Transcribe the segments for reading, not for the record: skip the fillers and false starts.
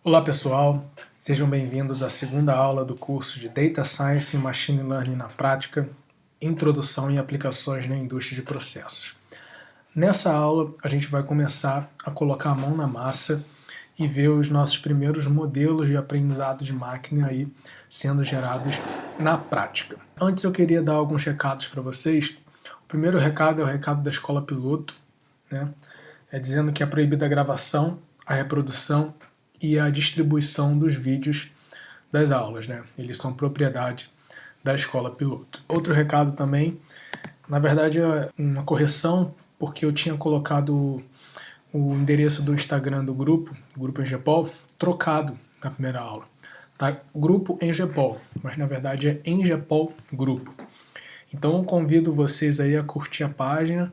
Olá pessoal, sejam bem-vindos à segunda aula do curso de Data Science e Machine Learning na Prática, Introdução e Aplicações na Indústria de Processos. Nessa aula a gente vai começar a colocar a mão na massa e ver os nossos primeiros modelos de aprendizado de máquina aí sendo gerados na prática. Antes eu queria dar alguns recados para vocês. O primeiro recado é o recado da Escola Piloto, né? Dizendo que é proibida a gravação, a reprodução e a distribuição dos vídeos das aulas, né? Eles são propriedade da Escola Piloto. Outro recado também, na verdade é uma correção, porque eu tinha colocado o endereço do Instagram do grupo Engepol, trocado na primeira aula. Tá? Grupo Engepol, mas na verdade é Engepol Grupo. Então eu convido vocês aí a curtir a página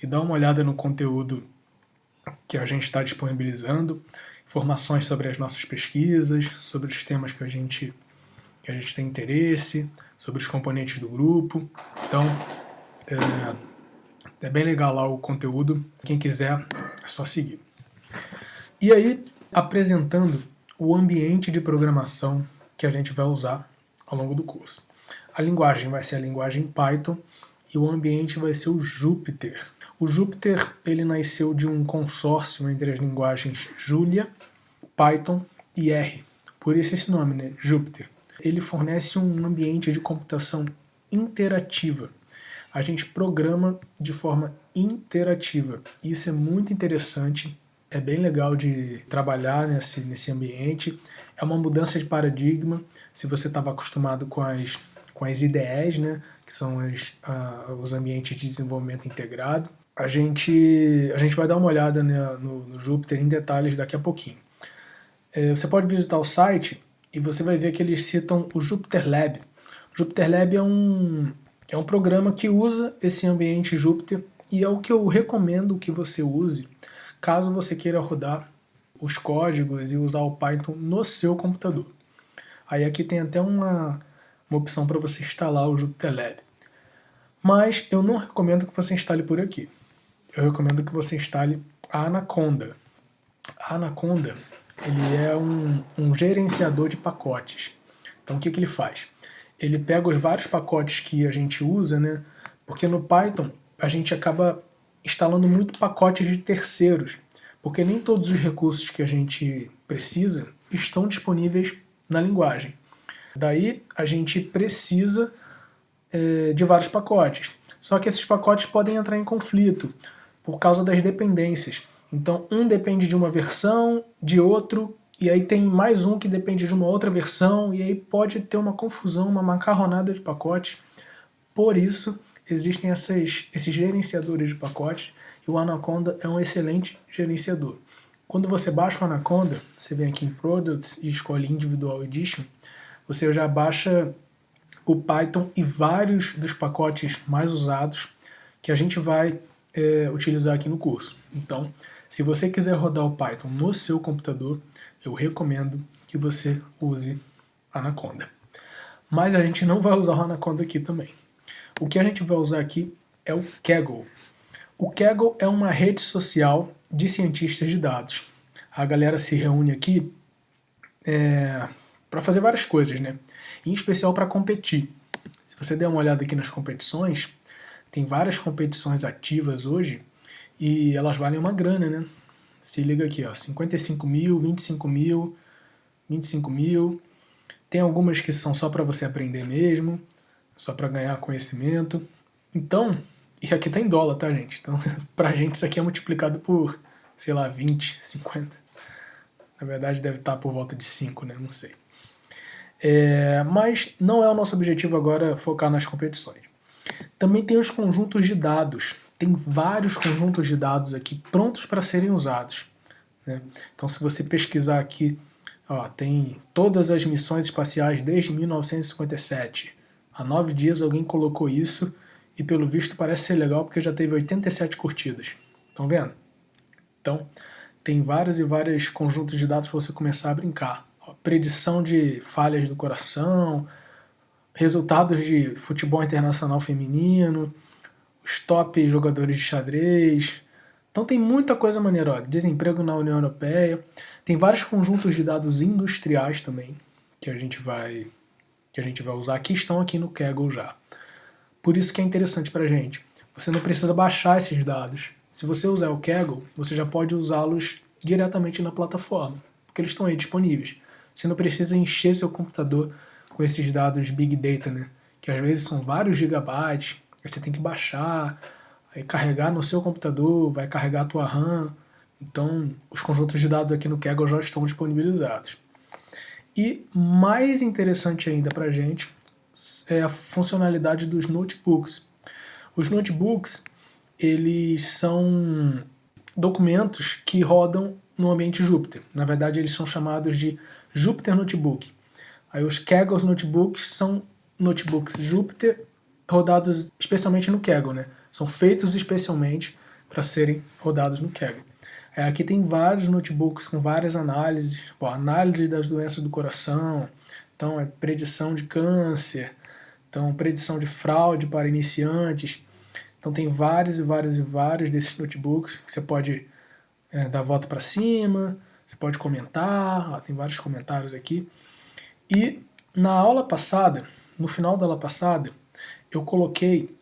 e dar uma olhada no conteúdo que a gente está disponibilizando, informações sobre as nossas pesquisas, sobre os temas que a gente tem interesse, sobre os componentes do grupo. Então, é bem legal lá o conteúdo. Quem quiser, é só seguir. E aí, apresentando o ambiente de programação que a gente vai usar ao longo do curso. A linguagem vai ser a linguagem Python e o ambiente vai ser o Jupyter. O Jupyter ele nasceu de um consórcio entre as linguagens Julia, Python e R. Por isso esse nome, né? Jupyter. Ele fornece um ambiente de computação interativa. A gente programa de forma interativa. Isso é muito interessante, é bem legal de trabalhar nesse ambiente. É uma mudança de paradigma. Se você estava acostumado com as IDEs, né, que são os ambientes de desenvolvimento integrado, a gente vai dar uma olhada, né, no Jupyter em detalhes daqui a pouquinho. Você pode visitar o site e você vai ver que eles citam o Jupyter Lab. O Jupyter Lab é um programa que usa esse ambiente Jupyter e é o que eu recomendo que você use caso você queira rodar os códigos e usar o Python no seu computador. Aí aqui tem até uma opção para você instalar o Jupyter Lab. Mas eu não recomendo que você instale por aqui. Eu recomendo que você instale a Anaconda. A Anaconda ele é um gerenciador de pacotes. Então o que ele faz? Ele pega os vários pacotes que a gente usa, né? Porque no Python a gente acaba instalando muito pacotes de terceiros, porque nem todos os recursos que a gente precisa estão disponíveis na linguagem. Daí a gente precisa de vários pacotes. Só que esses pacotes podem entrar em conflito por causa das dependências. Então um depende de uma versão, de outro, e aí tem mais um que depende de uma outra versão, e aí pode ter uma confusão, uma macarronada de pacotes. Por isso existem esses gerenciadores de pacotes, e o Anaconda é um excelente gerenciador. Quando você baixa o Anaconda, você vem aqui em Products e escolhe Individual Edition, você já baixa o Python e vários dos pacotes mais usados que a gente vai utilizar aqui no curso. Então, se você quiser rodar o Python no seu computador, eu recomendo que você use Anaconda. Mas a gente não vai usar o Anaconda aqui também. O que a gente vai usar aqui é o Kaggle. O Kaggle é uma rede social de cientistas de dados. A galera se reúne aqui para fazer várias coisas, né? Em especial para competir. Se você der uma olhada aqui nas competições, tem várias competições ativas hoje e elas valem uma grana, né? Se liga aqui, ó, 55 mil, 25 mil, 25 mil. Tem algumas que são só para você aprender mesmo, só para ganhar conhecimento. Então, e aqui tá em dólar, tá, gente? Então, pra gente isso aqui é multiplicado por, sei lá, 20, 50. Na verdade deve estar por volta de 5, né? Não sei. Mas não é o nosso objetivo agora focar nas competições. Também tem os conjuntos de dados. Tem vários conjuntos de dados aqui prontos para serem usados, né? Então se você pesquisar aqui, ó, tem todas as missões espaciais desde 1957. Há 9 dias alguém colocou isso e pelo visto parece ser legal porque já teve 87 curtidas. Estão vendo? Então tem vários e vários conjuntos de dados para você começar a brincar. Ó, predição de falhas do coração, resultados de futebol internacional feminino, os top jogadores de xadrez. Então tem muita coisa maneira, ó, desemprego na União Europeia, tem vários conjuntos de dados industriais também, que a gente vai usar, que estão aqui no Kaggle já. Por isso que é interessante pra gente. Você não precisa baixar esses dados. Se você usar o Kaggle, você já pode usá-los diretamente na plataforma, porque eles estão aí disponíveis. Você não precisa encher seu computador com esses dados Big Data, né? Que às vezes são vários gigabytes, aí você tem que baixar, aí carregar no seu computador, vai carregar a tua RAM. Então, os conjuntos de dados aqui no Kaggle já estão disponibilizados. E mais interessante ainda pra gente é a funcionalidade dos notebooks. Os notebooks, eles são documentos que rodam no ambiente Jupyter. Na verdade, eles são chamados de Jupyter Notebook. Aí os Kaggle Notebooks são notebooks Jupyter rodados especialmente no Kaggle, né? São feitos especialmente para serem rodados no Kaggle. Aqui tem vários notebooks com várias análises, análise das doenças do coração, então é predição de câncer, então predição de fraude para iniciantes. Então tem vários e vários e vários desses notebooks que você pode dar voto para cima, você pode comentar, tem vários comentários aqui. E na aula passada, no final da aula passada, eu coloquei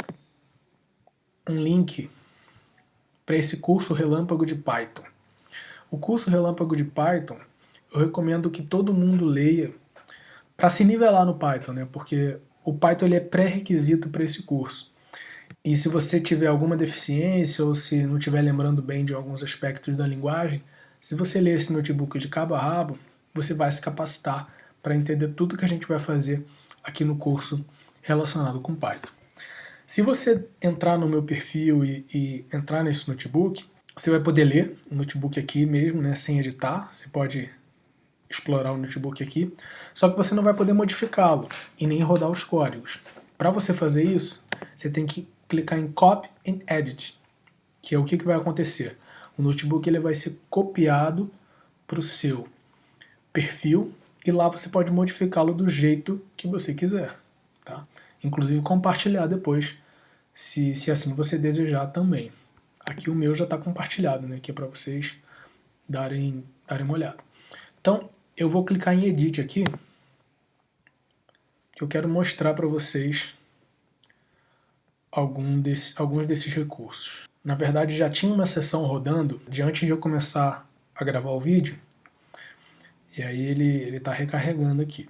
um link para esse curso Relâmpago de Python. O curso Relâmpago de Python, eu recomendo que todo mundo leia para se nivelar no Python, né? Porque o Python ele é pré-requisito para esse curso. E se você tiver alguma deficiência ou se não estiver lembrando bem de alguns aspectos da linguagem, se você ler esse notebook de cabo a rabo, você vai se capacitar para entender tudo que a gente vai fazer aqui no curso relacionado com Python. Se você entrar no meu perfil e entrar nesse notebook, você vai poder ler o notebook aqui mesmo, né, sem editar. Você pode explorar o notebook aqui, só que você não vai poder modificá-lo e nem rodar os códigos. Para você fazer isso, você tem que clicar em Copy and Edit, que é o que vai acontecer. O notebook ele vai ser copiado para o seu perfil e lá você pode modificá-lo do jeito que você quiser, tá? Inclusive compartilhar depois, se assim você desejar também. Aqui o meu já está compartilhado, né, que é para vocês darem uma olhada. Então, eu vou clicar em Edit aqui, que eu quero mostrar para vocês alguns desses recursos. Na verdade, já tinha uma sessão rodando de antes de eu começar a gravar o vídeo, e aí ele está recarregando aqui.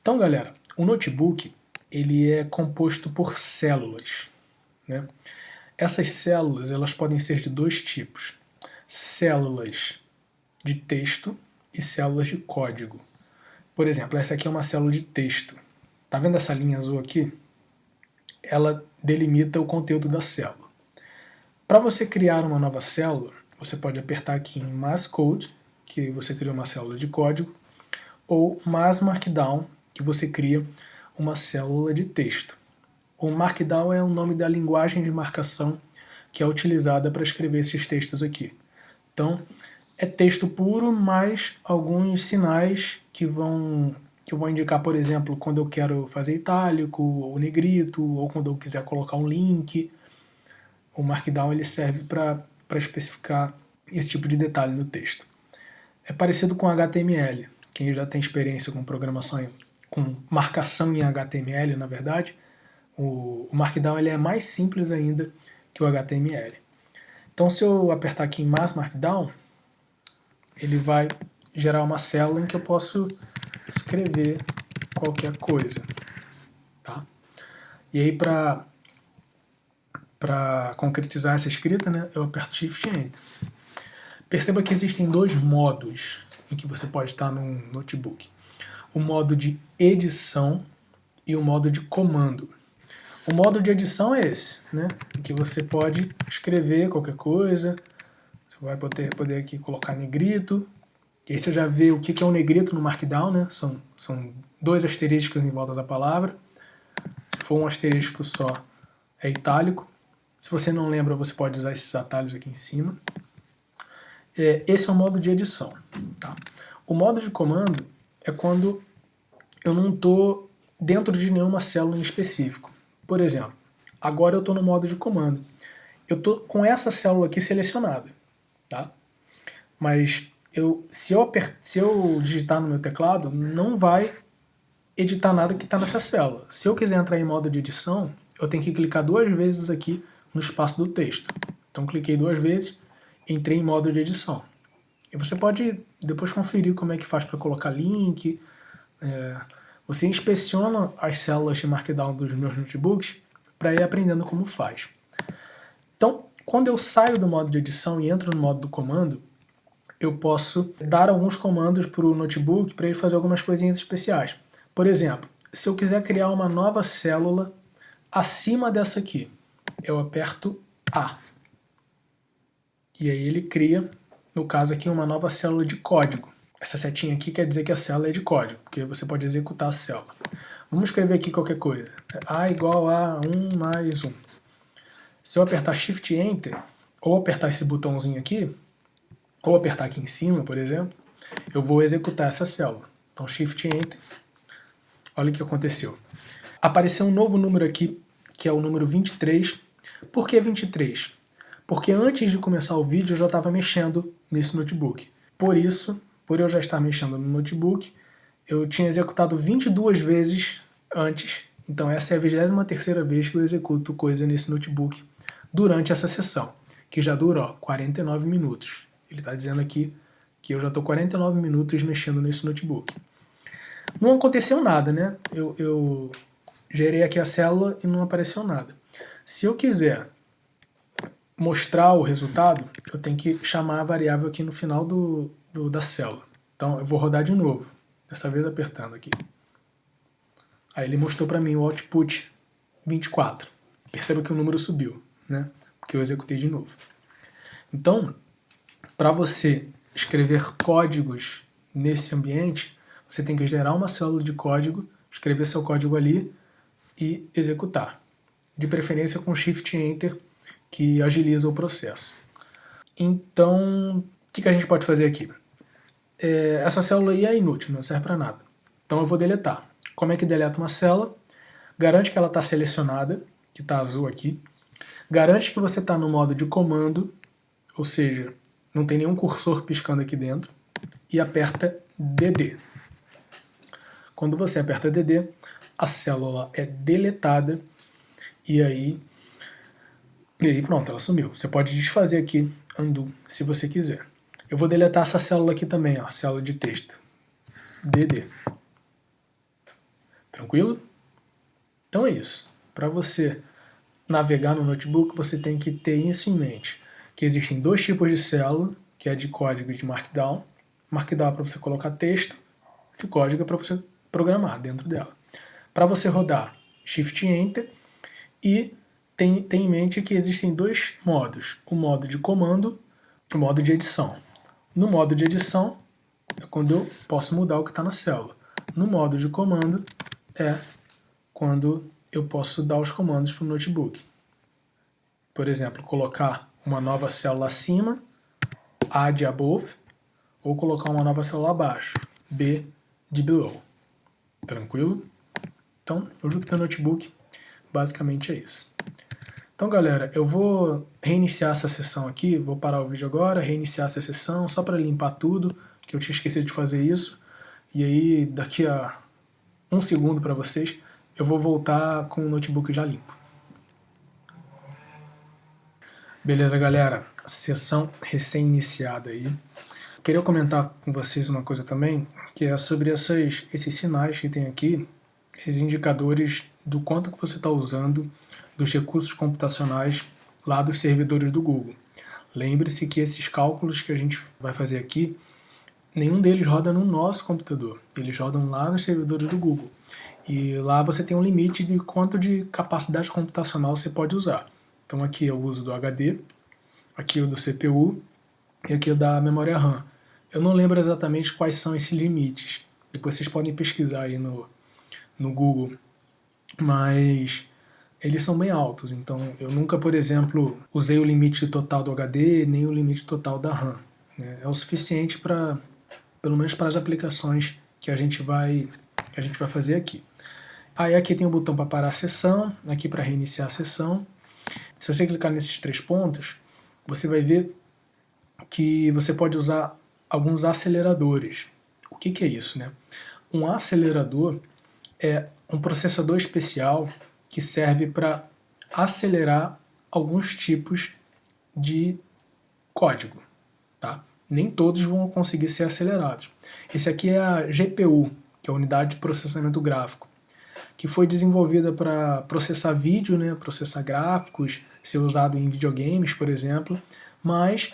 Então, galera, o notebook ele é composto por células, né? Essas células elas podem ser de dois tipos: células de texto e células de código. Por exemplo, essa aqui é uma célula de texto. Tá vendo essa linha azul aqui? Ela delimita o conteúdo da célula. Para você criar uma nova célula, você pode apertar aqui em Mass Code, que você cria uma célula de código, ou Mass Markdown, que você cria uma célula de texto. O Markdown é o nome da linguagem de marcação que é utilizada para escrever esses textos aqui. Então, é texto puro, mais alguns sinais que vão indicar, por exemplo, quando eu quero fazer itálico, ou negrito, ou quando eu quiser colocar um link. O Markdown ele serve para especificar esse tipo de detalhe no texto. É parecido com HTML. Quem já tem experiência com programação, com marcação em HTML, na verdade, o Markdown ele é mais simples ainda que o HTML. Então, se eu apertar aqui em Mass Markdown, ele vai gerar uma célula em que eu posso escrever qualquer coisa, tá? E aí, para concretizar essa escrita, né, eu aperto Shift e Enter. Perceba que existem dois modos em que você pode estar num notebook. O modo de edição e o modo de comando. O modo de edição é esse, né, em que você pode escrever qualquer coisa. Você vai poder aqui colocar negrito. E aí você já vê o que é um negrito no Markdown, né? São dois asteriscos em volta da palavra. Se for um asterisco só, é itálico. Se você não lembra, você pode usar esses atalhos aqui em cima. Esse é o modo de edição, tá? O modo de comando é quando eu não estou dentro de nenhuma célula em específico. Por exemplo, agora eu estou no modo de comando. eu estou com essa célula aqui selecionada, tá? Mas se eu digitar no meu teclado, não vai editar nada que está nessa célula. Se eu quiser entrar em modo de edição, eu tenho que clicar 2 vezes aqui no espaço do texto. Então cliquei 2 vezes, entrei em modo de edição. E você pode depois conferir como é que faz para colocar link. Você inspeciona as células de Markdown dos meus notebooks para ir aprendendo como faz. Então, quando eu saio do modo de edição e entro no modo do comando, eu posso dar alguns comandos para o notebook para ele fazer algumas coisinhas especiais. Por exemplo, se eu quiser criar uma nova célula acima dessa aqui, eu aperto A. E aí ele cria, no caso aqui, uma nova célula de código. Essa setinha aqui quer dizer que a célula é de código, porque você pode executar a célula. Vamos escrever aqui qualquer coisa. A igual a 1 mais 1. Se eu apertar Shift Enter, ou apertar esse botãozinho aqui, ou apertar aqui em cima, por exemplo, eu vou executar essa célula. Então Shift Enter, olha o que aconteceu. Apareceu um novo número aqui, que é o número 23. Por que 23? Porque antes de começar o vídeo eu já estava mexendo nesse notebook. Por isso, por eu já estar mexendo no notebook, eu tinha executado 22 vezes antes. Então essa é a 23ª vez que eu executo coisa nesse notebook durante essa sessão, que já dura 49 minutos. Ele está dizendo aqui que eu já estou 49 minutos mexendo nesse notebook. Não aconteceu nada, né? Eu gerei aqui a célula e não apareceu nada. Se eu quiser mostrar o resultado, eu tenho que chamar a variável aqui no final da célula. Então eu vou rodar de novo, dessa vez apertando aqui. Aí ele mostrou para mim o output 24. Perceba que o número subiu, né? Porque eu executei de novo. Então, para você escrever códigos nesse ambiente, você tem que gerar uma célula de código, escrever seu código ali e executar. De preferência com Shift Enter, que agiliza o processo. Então, o que a gente pode fazer aqui? Essa célula aí é inútil, não serve para nada. Então eu vou deletar. Como é que deleta uma célula? Garante que ela está selecionada, que está azul aqui. Garante que você está no modo de comando, ou seja, não tem nenhum cursor piscando aqui dentro. E aperta DD. Quando você aperta DD, a célula é deletada e aí pronto, ela sumiu. Você pode desfazer aqui, undo, se você quiser. Eu vou deletar essa célula aqui também, ó, célula de texto. DD. Tranquilo? Então é isso. Para você navegar no notebook, você tem que ter isso em mente. Que existem 2 tipos de célula, que é de código e de Markdown. Markdown é para você colocar texto, de código é para você programar dentro dela. Para você rodar, Shift Enter, e tem em mente que existem 2 modos, o modo de comando e o modo de edição. No modo de edição é quando eu posso mudar o que está na célula. No modo de comando é quando eu posso dar os comandos para o notebook. Por exemplo, colocar uma nova célula acima, A de above, ou colocar uma nova célula abaixo, B de below. Tranquilo? Então, o Jupyter Notebook basicamente é isso. Então, galera, eu vou reiniciar essa sessão aqui, vou parar o vídeo agora, reiniciar essa sessão, só para limpar tudo, que eu tinha esquecido de fazer isso. E aí, daqui a 1 segundo para vocês, eu vou voltar com o notebook já limpo. Beleza, galera? Sessão recém-iniciada aí. Queria comentar com vocês uma coisa também, que é sobre esses sinais que tem aqui, esses indicadores do quanto que você está usando dos recursos computacionais lá dos servidores do Google. Lembre-se que esses cálculos que a gente vai fazer aqui, nenhum deles roda no nosso computador, eles rodam lá nos servidores do Google. E lá você tem um limite de quanto de capacidade computacional você pode usar. Então aqui eu uso do HD, aqui o do CPU e aqui o da memória RAM. Eu não lembro exatamente quais são esses limites, depois vocês podem pesquisar aí no Google, mas eles são bem altos, então eu nunca, por exemplo, usei o limite total do HD, nem o limite total da RAM. Né? É o suficiente para, pelo menos para as aplicações que a gente vai fazer aqui. Aí aqui tem o botão para parar a sessão, aqui para reiniciar a sessão. se você clicar nesses 3 pontos, você vai ver que você pode usar alguns aceleradores. O que que é isso, né? Um acelerador é um processador especial que serve para acelerar alguns tipos de código, tá? Nem todos vão conseguir ser acelerados. Esse aqui é a GPU, que é a unidade de processamento gráfico, que foi desenvolvida para processar vídeo, né, processar gráficos, ser usado em videogames, por exemplo, mas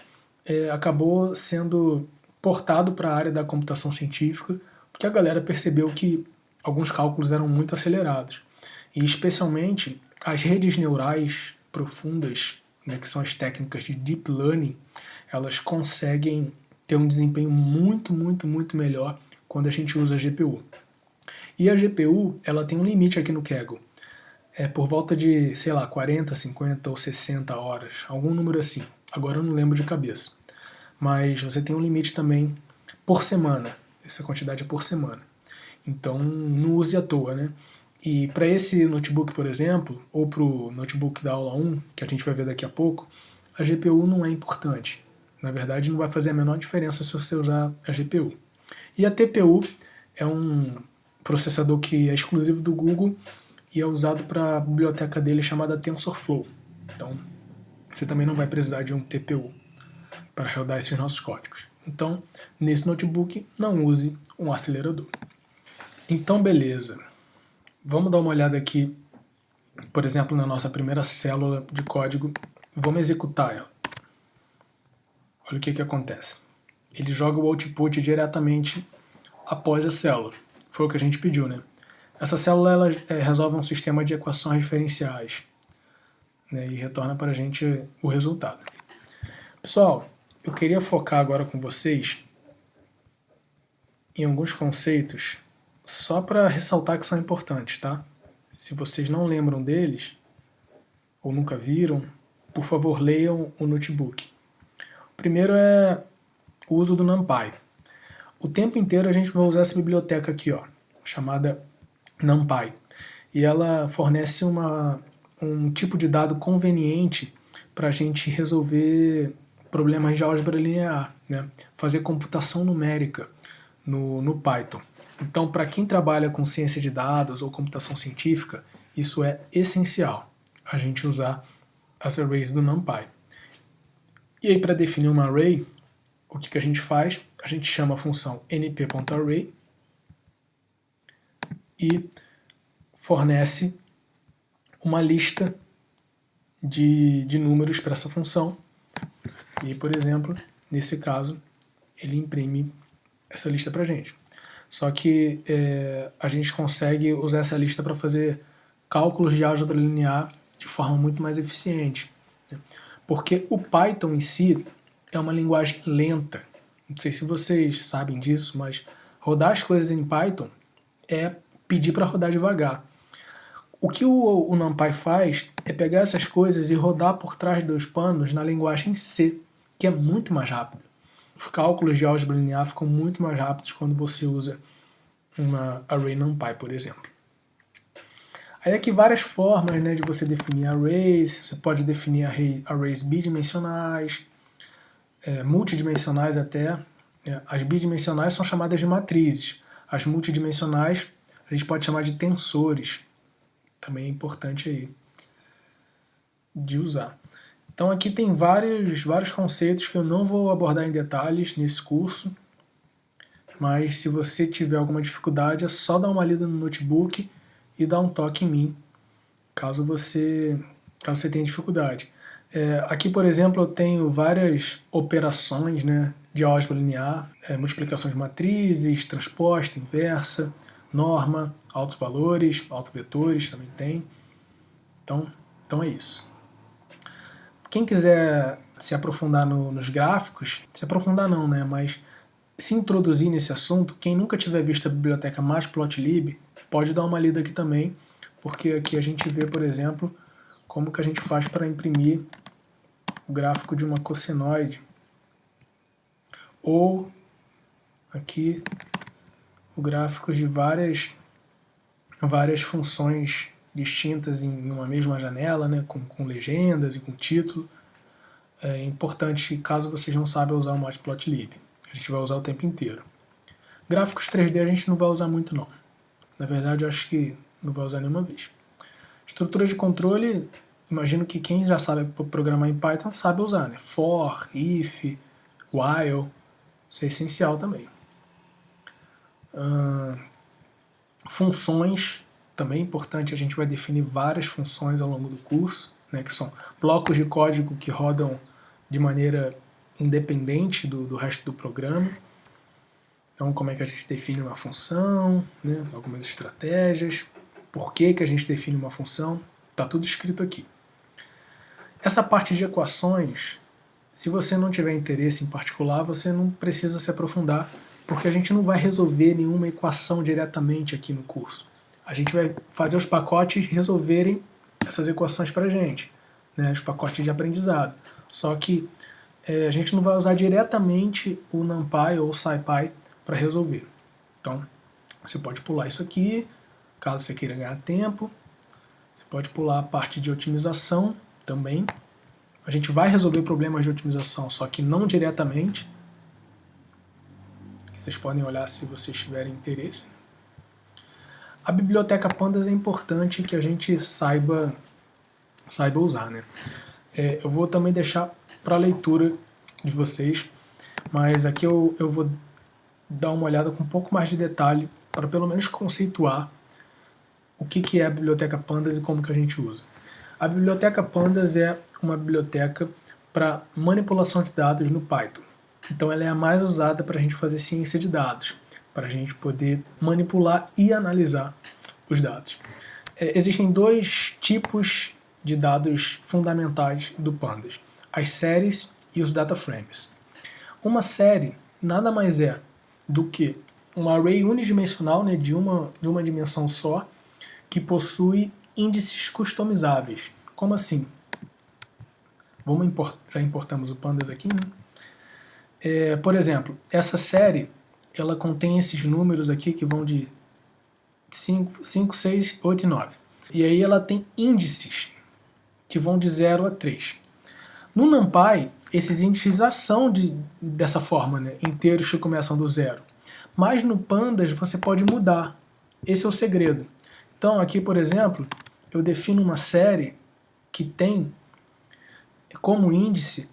acabou sendo portado para a área da computação científica, porque a galera percebeu que alguns cálculos eram muito acelerados. E especialmente as redes neurais profundas, né, que são as técnicas de Deep Learning, elas conseguem ter um desempenho muito melhor quando a gente usa a GPU. E a GPU, ela tem um limite aqui no Kaggle. É por volta de, sei lá, 40, 50 ou 60 horas, algum número assim. Agora eu não lembro de cabeça. Mas você tem um limite também por semana. Essa quantidade é por semana. Então não use à toa, né? E para esse notebook, por exemplo, ou para o notebook da aula 1, que a gente vai ver daqui a pouco, a GPU não é importante. Na verdade, não vai fazer a menor diferença se você usar a GPU. E a TPU é um processador que é exclusivo do Google e é usado para a biblioteca dele chamada TensorFlow. Então, você também não vai precisar de um TPU para rodar esses nossos códigos. Então, nesse notebook, não use um acelerador. Então, beleza. Vamos dar uma olhada aqui, por exemplo, na nossa primeira célula de código. Vamos executar ela. Olha o que acontece. Ele joga o output diretamente após a célula. Foi o que a gente pediu, né? Essa célula ela resolve um sistema de equações diferenciais, né, e retorna para a gente o resultado. Pessoal, eu queria focar agora com vocês em alguns conceitos só para ressaltar que são importantes, tá? Se vocês não lembram deles ou nunca viram, por favor, leiam o notebook. O primeiro é o uso do NumPy. O tempo inteiro a gente vai usar essa biblioteca aqui, ó, chamada NumPy. E ela fornece um tipo de dado conveniente para a gente resolver problemas de álgebra linear, né? Fazer computação numérica no Python. Então, para quem trabalha com ciência de dados ou computação científica, isso é essencial, a gente usar as arrays do NumPy. E aí, para definir uma array, o que a gente faz? A gente chama a função np.array e fornece uma lista de números para essa função. E, por exemplo, nesse caso, ele imprime essa lista para a gente. Só que a gente consegue usar essa lista para fazer cálculos de álgebra linear de forma muito mais eficiente, né? Porque o Python em si é uma linguagem lenta. Não sei se vocês sabem disso, mas rodar as coisas em Python é pedir para rodar devagar. O que o NumPy faz é pegar essas coisas e rodar por trás dos panos na linguagem C, que é muito mais rápida. Os cálculos de álgebra linear ficam muito mais rápidos quando você usa uma array NumPy, por exemplo. Aí aqui várias formas, né, de você definir arrays. Você pode definir arrays bidimensionais, multidimensionais até. As bidimensionais são chamadas de matrizes. As multidimensionais a gente pode chamar de tensores. Também é importante aí de usar. Então aqui tem vários conceitos que eu não vou abordar em detalhes nesse curso, mas se você tiver alguma dificuldade é só dar uma lida no notebook e dar um toque em mim, caso você tenha dificuldade. Aqui, por exemplo, eu tenho várias operações, né, de álgebra linear, multiplicações de matrizes, transposta, inversa, norma, altos valores, autovetores também tem. Então é isso. Quem quiser se aprofundar nos gráficos, se aprofundar não, né, mas se introduzir nesse assunto, quem nunca tiver visto a biblioteca Matplotlib, pode dar uma lida aqui também, porque aqui a gente vê, por exemplo, como que a gente faz para imprimir o gráfico de uma cossenoide. Ou aqui o gráfico de várias funções distintas em uma mesma janela, né, com legendas e com título. É importante, caso vocês não saibam usar o Matplotlib. A gente vai usar o tempo inteiro. Gráficos 3D a gente não vai usar muito não. Na verdade, eu acho que não vai usar nenhuma vez. Estrutura de controle, imagino que quem já sabe programar em Python sabe usar, né? For, if, while, isso é essencial também. Funções, também é importante, a gente vai definir várias funções ao longo do curso, né, que são blocos de código que rodam de maneira independente do resto do programa. Então, como é que a gente define uma função, né, algumas estratégias, por que a gente define uma função, está tudo escrito aqui. Essa parte de equações, se você não tiver interesse em particular, você não precisa se aprofundar, porque a gente não vai resolver nenhuma equação diretamente aqui no curso. A gente vai fazer os pacotes resolverem essas equações para a gente, né, os pacotes de aprendizado. Só que a gente não vai usar diretamente o NumPy ou o SciPy para resolver. Então, você pode pular isso aqui, caso você queira ganhar tempo. Você pode pular a parte de otimização também. A gente vai resolver problemas de otimização, só que não diretamente. Vocês podem olhar se vocês tiverem interesse. A biblioteca Pandas é importante que a gente saiba usar, né? Eu vou também deixar para leitura de vocês, mas aqui eu vou dar uma olhada com um pouco mais de detalhe para pelo menos conceituar o que é a biblioteca Pandas e como que a gente usa. A biblioteca Pandas é uma biblioteca para manipulação de dados no Python. Então ela é a mais usada para a gente fazer ciência de dados, para a gente poder manipular e analisar os dados. Existem dois tipos de dados fundamentais do Pandas: as séries e os data frames. Uma série nada mais é do que um array unidimensional, né, de uma dimensão só, que possui índices customizáveis. Como assim? Já importamos o Pandas aqui, né? Por exemplo, essa série ela contém esses números aqui que vão de 5, 6, 8 e 9. E aí ela tem índices que vão de 0 a 3. No NumPy, esses índices já são dessa forma, né? Inteiros que começam do 0. Mas no Pandas você pode mudar. Esse é o segredo. Então aqui, por exemplo, eu defino uma série que tem como índice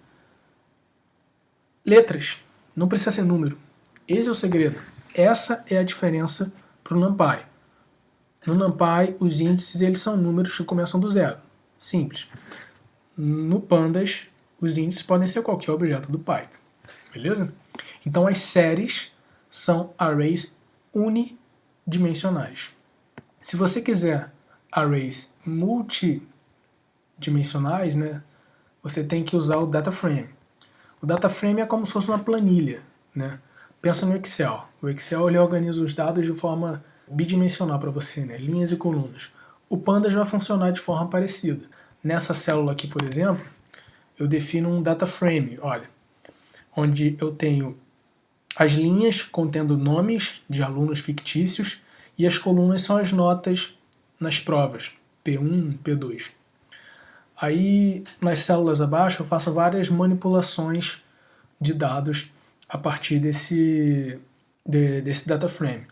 letras. Não precisa ser número. Esse é o segredo. Essa é a diferença para o NumPy. No NumPy, os índices eles são números que começam do 0. Simples. No Pandas, os índices podem ser qualquer objeto do Python. Beleza? Então as séries são arrays unidimensionais. Se você quiser arrays multidimensionais, né, você tem que usar o data frame. O data frame é como se fosse uma planilha, né? Pensa no Excel. O Excel ele organiza os dados de forma bidimensional para você, né? Linhas e colunas. O Pandas vai funcionar de forma parecida. Nessa célula aqui, por exemplo, eu defino um data frame, olha, onde eu tenho as linhas contendo nomes de alunos fictícios e as colunas são as notas nas provas, P1, P2. Aí, nas células abaixo, eu faço várias manipulações de dados a partir desse data frame.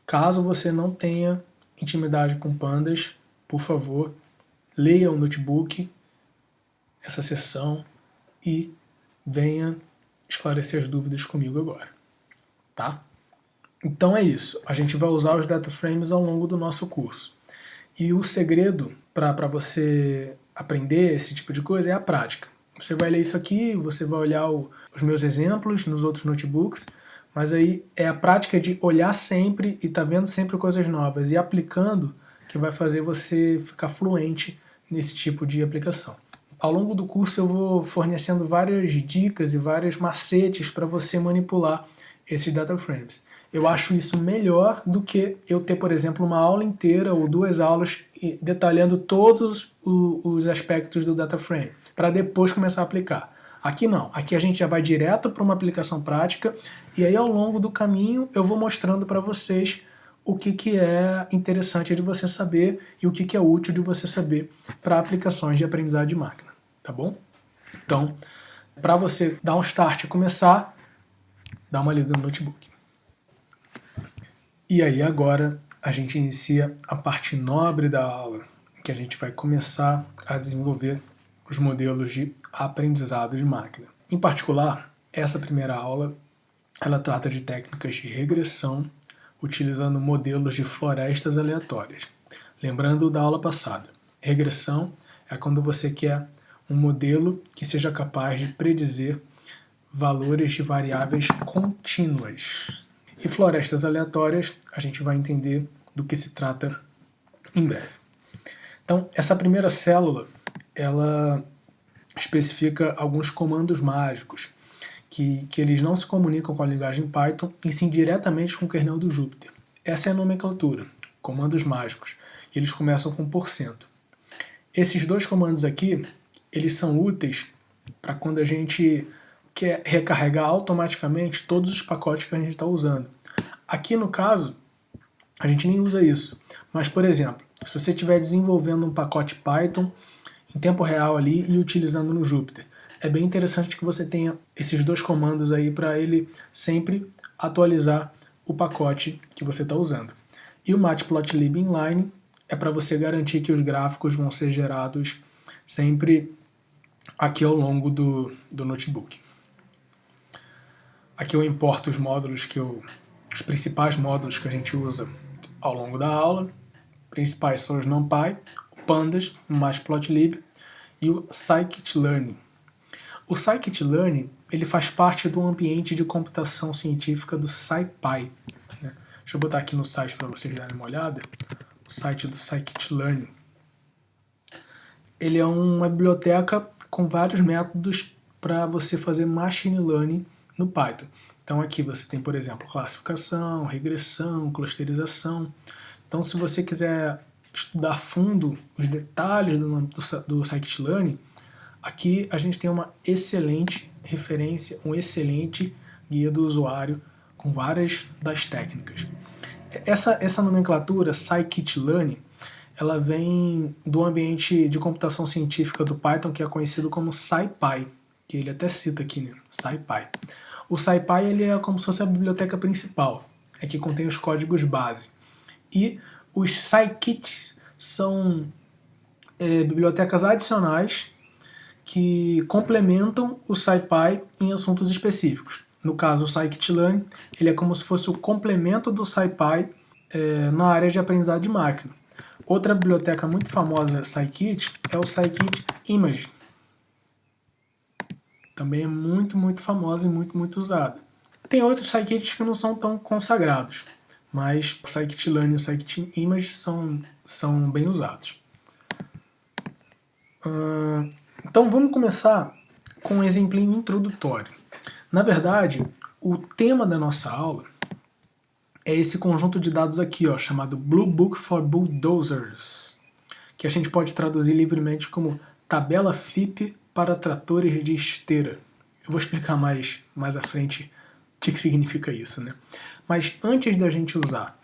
Caso você não tenha intimidade com Pandas, por favor, leia o notebook, essa sessão, e venha esclarecer as dúvidas comigo agora, tá? Então é isso, a gente vai usar os data frames ao longo do nosso curso. E o segredo para você aprender esse tipo de coisa é a prática. Você vai ler isso aqui, você vai olhar os meus exemplos nos outros notebooks, mas aí é a prática de olhar sempre e tá vendo sempre coisas novas e aplicando que vai fazer você ficar fluente nesse tipo de aplicação. Ao longo do curso eu vou fornecendo várias dicas e vários macetes para você manipular esses data frames. Eu acho isso melhor do que eu ter, por exemplo, uma aula inteira ou 2 aulas detalhando todos os aspectos do data frame, para depois começar a aplicar. Aqui não, aqui a gente já vai direto para uma aplicação prática e aí ao longo do caminho eu vou mostrando para vocês o que é interessante de você saber e o que é útil de você saber para aplicações de aprendizado de máquina, tá bom? Então, para você dar um start e começar, dá uma lida no notebook. E aí agora a gente inicia a parte nobre da aula, que a gente vai começar a desenvolver os modelos de aprendizado de máquina. Em particular, essa primeira aula ela trata de técnicas de regressão utilizando modelos de florestas aleatórias. Lembrando da aula passada, regressão é quando você quer um modelo que seja capaz de predizer valores de variáveis contínuas. E florestas aleatórias, a gente vai entender do que se trata em breve. Então, essa primeira célula, ela especifica alguns comandos mágicos, que eles não se comunicam com a linguagem Python, e sim diretamente com o kernel do Jupyter. Essa é a nomenclatura, comandos mágicos, e eles começam com %. Esses dois comandos aqui, eles são úteis para quando a gente quer recarregar automaticamente todos os pacotes que a gente está usando. Aqui no caso, a gente nem usa isso, mas por exemplo, se você estiver desenvolvendo um pacote Python em tempo real ali e utilizando no Jupyter, é bem interessante que você tenha esses dois comandos aí para ele sempre atualizar o pacote que você está usando. E o Matplotlib inline é para você garantir que os gráficos vão ser gerados sempre aqui ao longo do notebook. Aqui eu importo os módulos os principais módulos que a gente usa ao longo da aula. Principais são os NumPy, o Pandas, o Matplotlib e o Scikit-learn. O Scikit-learn ele faz parte do ambiente de computação científica do SciPy. Né? Deixa eu botar aqui no site para vocês darem uma olhada. O site do Scikit-learn. Ele é uma biblioteca com vários métodos para você fazer machine learning no Python. Então aqui você tem, por exemplo, classificação, regressão, clusterização. Então se você quiser estudar a fundo os detalhes do Scikit-learn, aqui a gente tem uma excelente referência, um excelente guia do usuário com várias das técnicas. Essa nomenclatura, Scikit-learn, ela vem do ambiente de computação científica do Python, que é conhecido como SciPy, que ele até cita aqui, né? SciPy. O SciPy ele é como se fosse a biblioteca principal, é que contém os códigos base. E os Scikits são bibliotecas adicionais que complementam o SciPy em assuntos específicos. No caso, o Scikit-learn ele é como se fosse o complemento do SciPy na área de aprendizado de máquina. Outra biblioteca muito famosa Scikit é o Scikit-image. Também é muito famosa e muito usada. Tem outros Scikits que não são tão consagrados, mas o Scikit-learn e o Scikit-image são bem usados. Então vamos começar com um exemplinho introdutório. Na verdade, o tema da nossa aula é esse conjunto de dados aqui, ó, chamado Blue Book for Bulldozers, que a gente pode traduzir livremente como tabela FIPE para tratores de esteira. Eu vou explicar mais à frente o que significa isso, né? Mas antes da gente usar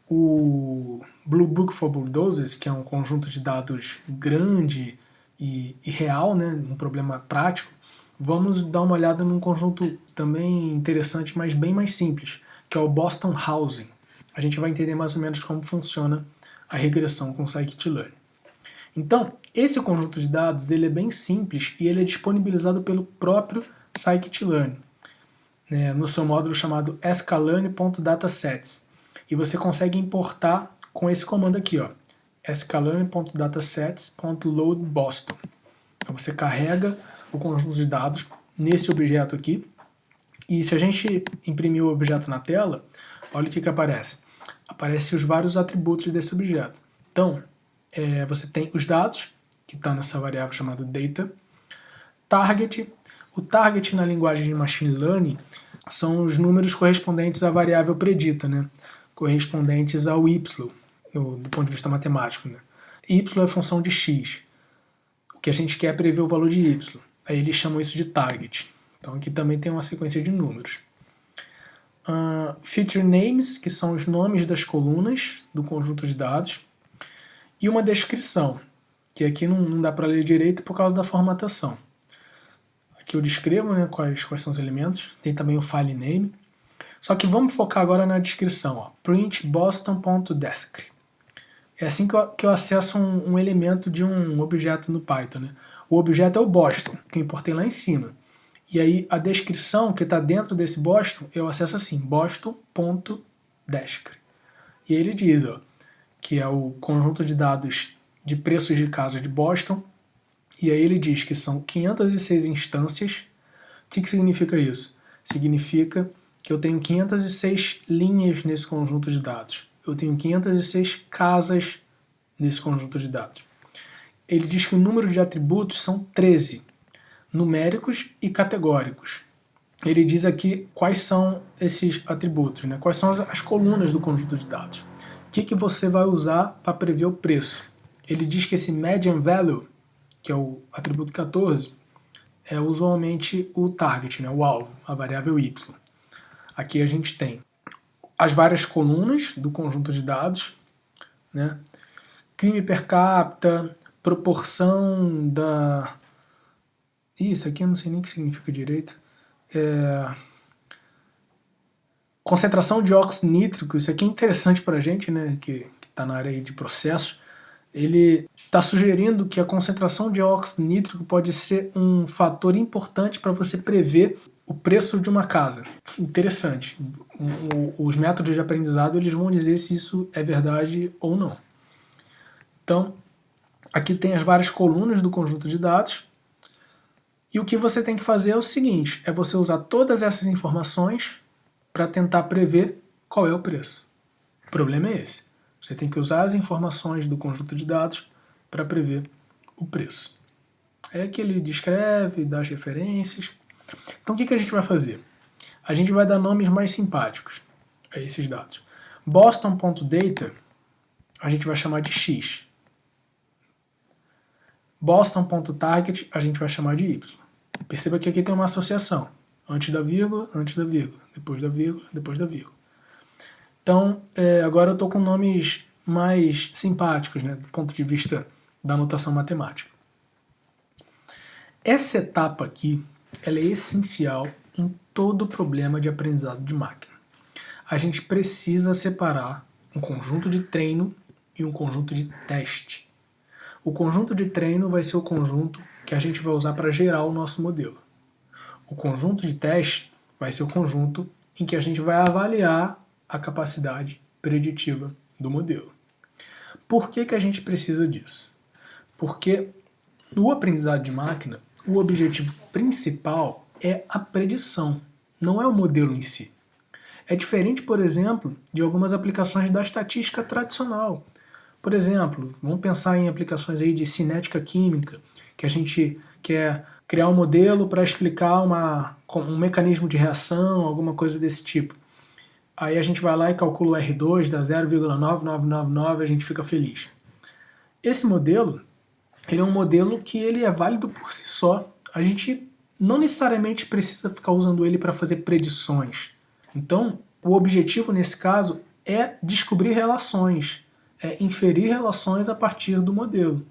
o Blue Book for Bulldozers, que é um conjunto de dados grande e real, né, um problema prático, vamos dar uma olhada num conjunto também interessante, mas bem mais simples, que é o Boston Housing. A gente vai entender mais ou menos como funciona a regressão com o Scikit-learn. Então, esse conjunto de dados ele é bem simples e ele é disponibilizado pelo próprio Scikit-learn, né, no seu módulo chamado sklearn.datasets. E você consegue importar com esse comando aqui, ó, sklearn.datasets.loadBoston. Então você carrega o conjunto de dados nesse objeto aqui, e se a gente imprimir o objeto na tela, olha o que aparece. Aparecem os vários atributos desse objeto. Então, você tem os dados, que está nessa variável chamada data, target. O target na linguagem de machine learning são os números correspondentes à variável predita, né? Correspondentes ao y, do ponto de vista matemático. Né? Y é função de x. O que a gente quer é prever o valor de y. Aí eles chamam isso de target. Então aqui também tem uma sequência de números. feature names, que são os nomes das colunas do conjunto de dados, e uma descrição, que aqui não dá para ler direito por causa da formatação. Aqui eu descrevo, né, quais são os elementos, tem também o file name, só que vamos focar agora na descrição, ó. Print boston.desc. É assim que eu acesso um elemento de um objeto no Python, né? O objeto é o Boston, que eu importei lá em cima. E aí a descrição que está dentro desse Boston, eu acesso assim, boston.desc. E aí ele diz, ó, que é o conjunto de dados de preços de casa de Boston, e aí ele diz que são 506 instâncias. O que significa isso? Significa que eu tenho 506 linhas nesse conjunto de dados. Eu tenho 506 casas nesse conjunto de dados. Ele diz que o número de atributos são 13, numéricos e categóricos. Ele diz aqui quais são esses atributos, né? Quais são as colunas do conjunto de dados. O que você vai usar para prever o preço? Ele diz que esse median value, que é o atributo 14, é usualmente o target, né? O alvo, a variável y. Aqui a gente tem as várias colunas do conjunto de dados, né? Crime per capita, proporção da... Isso aqui eu não sei nem o que significa direito. Concentração de óxido nítrico, isso aqui é interessante para a gente, né? Que está na área de processos. Ele está sugerindo que a concentração de óxido nítrico pode ser um fator importante para você prever o preço de uma casa. Interessante. Os métodos de aprendizado eles vão dizer se isso é verdade ou não. Então, aqui tem as várias colunas do conjunto de dados. E o que você tem que fazer é o seguinte, é você usar todas essas informações para tentar prever qual é o preço. O problema é esse. Você tem que usar as informações do conjunto de dados para prever o preço. É que ele descreve, dá as referências. Então o que a gente vai fazer? A gente vai dar nomes mais simpáticos a esses dados. Boston.data a gente vai chamar de X. Boston.target a gente vai chamar de Y. Perceba que aqui tem uma associação. Antes da vírgula, depois da vírgula, depois da vírgula. Então, agora eu estou com nomes mais simpáticos, né, do ponto de vista da notação matemática. Essa etapa aqui, ela é essencial em todo problema de aprendizado de máquina. A gente precisa separar um conjunto de treino e um conjunto de teste. O conjunto de treino vai ser o conjunto que a gente vai usar para gerar o nosso modelo. O conjunto de teste vai ser o conjunto em que a gente vai avaliar a capacidade preditiva do modelo. Por que a gente precisa disso? Porque no aprendizado de máquina, o objetivo principal é a predição, não é o modelo em si. É diferente, por exemplo, de algumas aplicações da estatística tradicional. Por exemplo, vamos pensar em aplicações aí de cinética química, que a gente quer criar um modelo para explicar um mecanismo de reação, alguma coisa desse tipo. Aí a gente vai lá e calcula o R2, dá 0,9999, a gente fica feliz. Esse modelo, ele é um modelo que ele é válido por si só. A gente não necessariamente precisa ficar usando ele para fazer predições. Então, o objetivo nesse caso é descobrir relações, é inferir relações a partir do modelo.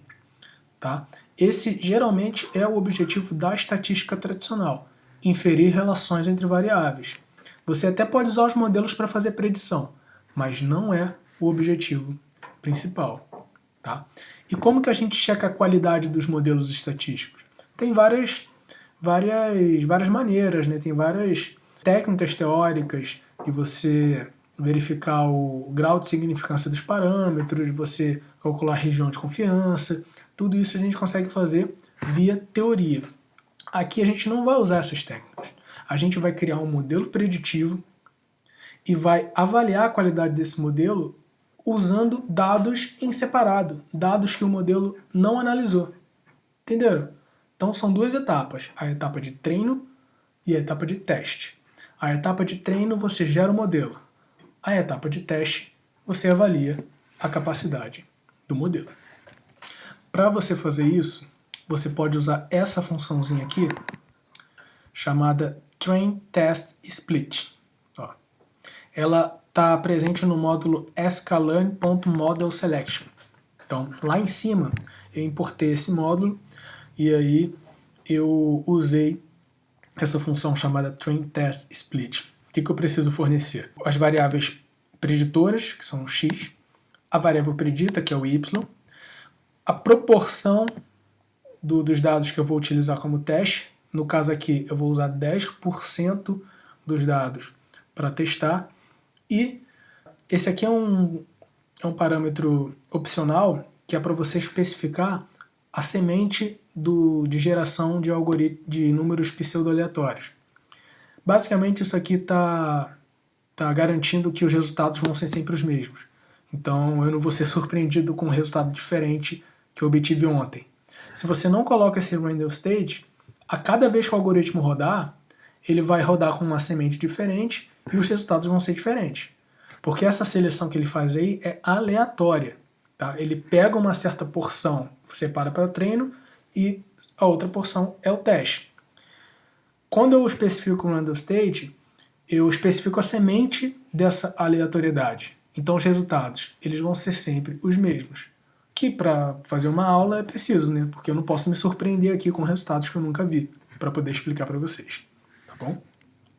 Tá? Esse geralmente é o objetivo da estatística tradicional, inferir relações entre variáveis. Você até pode usar os modelos para fazer predição, mas não é o objetivo principal. Tá? E como que a gente checa a qualidade dos modelos estatísticos? Tem várias maneiras, né? Tem várias técnicas teóricas de você verificar o grau de significância dos parâmetros, de você calcular a região de confiança. Tudo isso a gente consegue fazer via teoria. Aqui a gente não vai usar essas técnicas. A gente vai criar um modelo preditivo e vai avaliar a qualidade desse modelo usando dados em separado, dados que o modelo não analisou. Entenderam? Então são duas etapas, a etapa de treino e a etapa de teste. A etapa de treino você gera o modelo. A etapa de teste você avalia a capacidade do modelo. Para você fazer isso, você pode usar essa funçãozinha aqui, chamada train test split. Ó, ela está presente no módulo sklearn.model_selection. Então, lá em cima, eu importei esse módulo e aí eu usei essa função chamada trainTestSplit. O que eu preciso fornecer? As variáveis preditoras, que são o x, a variável predita, que é o y, a proporção dos dados que eu vou utilizar como teste. No caso aqui, eu vou usar 10% dos dados para testar. E esse aqui é um parâmetro opcional, que é para você especificar a semente de geração de números pseudo-aleatórios. Basicamente, isso aqui está garantindo que os resultados vão ser sempre os mesmos. Então, eu não vou ser surpreendido com um resultado diferente que eu obtive ontem. Se você não coloca esse random state, a cada vez que o algoritmo rodar, ele vai rodar com uma semente diferente e os resultados vão ser diferentes. Porque essa seleção que ele faz aí é aleatória. Tá? Ele pega uma certa porção, separa para treino, e a outra porção é o teste. Quando eu especifico o random state, eu especifico a semente dessa aleatoriedade. Então os resultados eles vão ser sempre os mesmos. Que para fazer uma aula é preciso, né? Porque eu não posso me surpreender aqui com resultados que eu nunca vi, para poder explicar para vocês. Tá bom?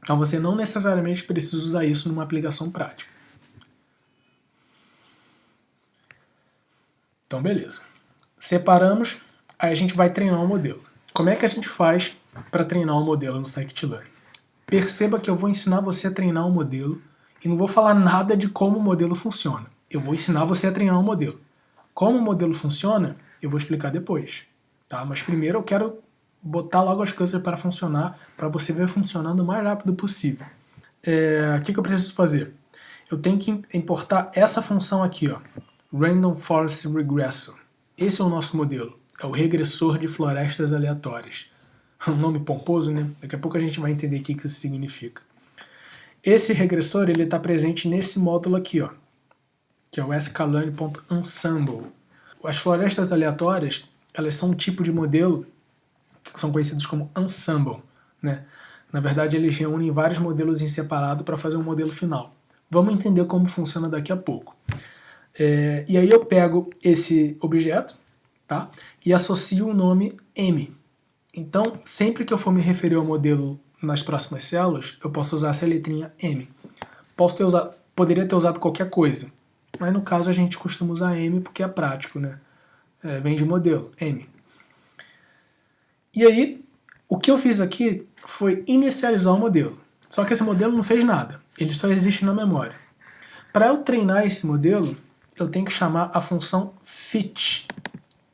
Então você não necessariamente precisa usar isso numa aplicação prática. Então beleza. Separamos, aí a gente vai treinar o modelo. Como é que a gente faz para treinar o modelo no scikit-learn? Perceba que eu vou ensinar você a treinar o modelo e não vou falar nada de como o modelo funciona. Eu vou ensinar você a treinar o modelo. Como o modelo funciona, eu vou explicar depois. Tá? Mas primeiro eu quero botar logo as coisas para funcionar, para você ver funcionando o mais rápido possível. O que eu preciso fazer? Eu tenho que importar essa função aqui, ó, Random Forest Regressor. Esse é o nosso modelo, é o regressor de florestas aleatórias. Um nome pomposo, né? Daqui a pouco a gente vai entender o que isso significa. Esse regressor ele está presente nesse módulo aqui, ó, que é o sklearn.ensemble. As florestas aleatórias, elas são um tipo de modelo que são conhecidos como ensemble, né? Na verdade, eles reúnem vários modelos em separado para fazer um modelo final. Vamos entender como funciona daqui a pouco. E aí eu pego esse objeto, tá? E associo o nome M. Então, sempre que eu for me referir ao modelo nas próximas células, eu posso usar essa letrinha M. Poderia ter usado qualquer coisa, mas no caso a gente costuma usar M porque é prático, né? Vem de modelo, M. E aí, o que eu fiz aqui foi inicializar o modelo. Só que esse modelo não fez nada, ele só existe na memória. Para eu treinar esse modelo, eu tenho que chamar a função fit,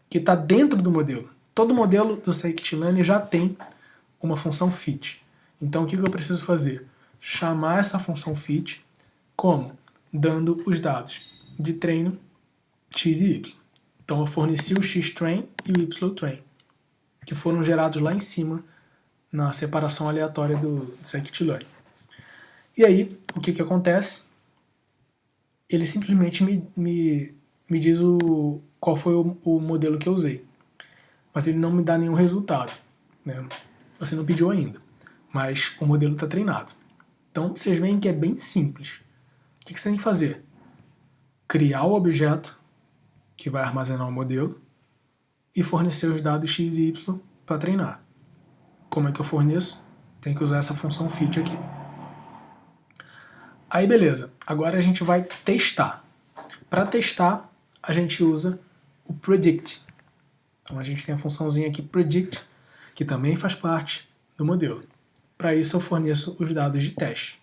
que está dentro do modelo. Todo modelo do scikit-learn já tem uma função fit. Então o que eu preciso fazer? Chamar essa função fit como? Dando os dados de treino x e y. Então eu forneci o x-train e o y-train, que foram gerados lá em cima na separação aleatória do scikit-learn. E aí, o que acontece? Ele simplesmente me diz qual foi o modelo que eu usei. Mas ele não me dá nenhum resultado, né? Você não pediu ainda, mas o modelo está treinado. Então vocês veem que é bem simples. O que você tem que fazer? Criar o objeto que vai armazenar o modelo e fornecer os dados x e y para treinar. Como é que eu forneço? Tem que usar essa função fit aqui. Aí beleza, agora a gente vai testar. Para testar, a gente usa o predict. Então a gente tem a funçãozinha aqui predict, que também faz parte do modelo. Para isso eu forneço os dados de teste,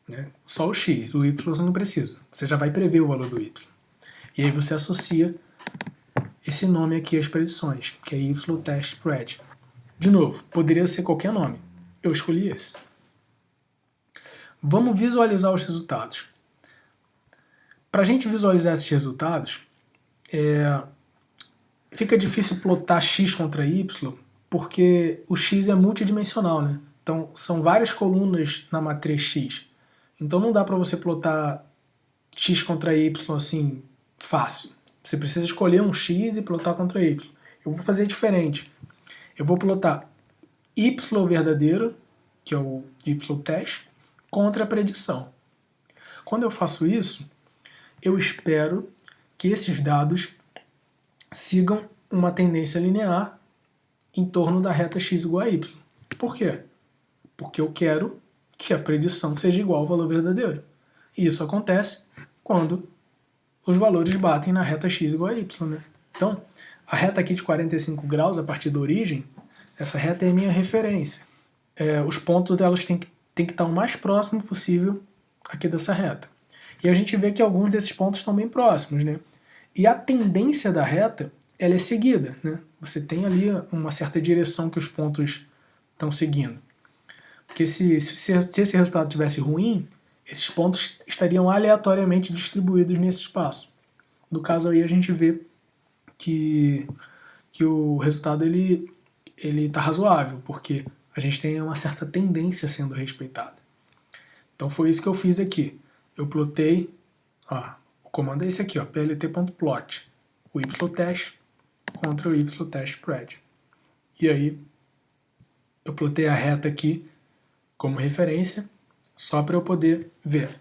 né? Só o x, o y você não precisa. Você já vai prever o valor do y. E aí você associa esse nome aqui às predições, que é y-test-pred. De novo, poderia ser qualquer nome. Eu escolhi esse. Vamos visualizar os resultados. Para a gente visualizar esses resultados, fica difícil plotar x contra y, porque o x é multidimensional, né? Então são várias colunas na matriz x. Então não dá para você plotar x contra y assim, fácil. Você precisa escolher um x e plotar contra y. Eu vou fazer diferente. Eu vou plotar y verdadeiro, que é o y-test, contra a predição. Quando eu faço isso, eu espero que esses dados sigam uma tendência linear em torno da reta x igual a y. Por quê? Porque eu quero que a predição seja igual ao valor verdadeiro. E isso acontece quando os valores batem na reta x igual a y, né? Então, a reta aqui de 45 graus, a partir da origem, essa reta é a minha referência. Os pontos elas têm que estar o mais próximo possível aqui dessa reta. E a gente vê que alguns desses pontos estão bem próximos, né? E a tendência da reta, ela é seguida, né? Você tem ali uma certa direção que os pontos estão seguindo. Porque se esse resultado tivesse ruim, esses pontos estariam aleatoriamente distribuídos nesse espaço. No caso aí a gente vê que o resultado ele está razoável, porque a gente tem uma certa tendência sendo respeitada. Então foi isso que eu fiz aqui. Eu plotei, o comando é esse aqui, plt.plot, o y-test contra o y-test spread. E aí eu plotei a reta aqui como referência, só para eu poder ver.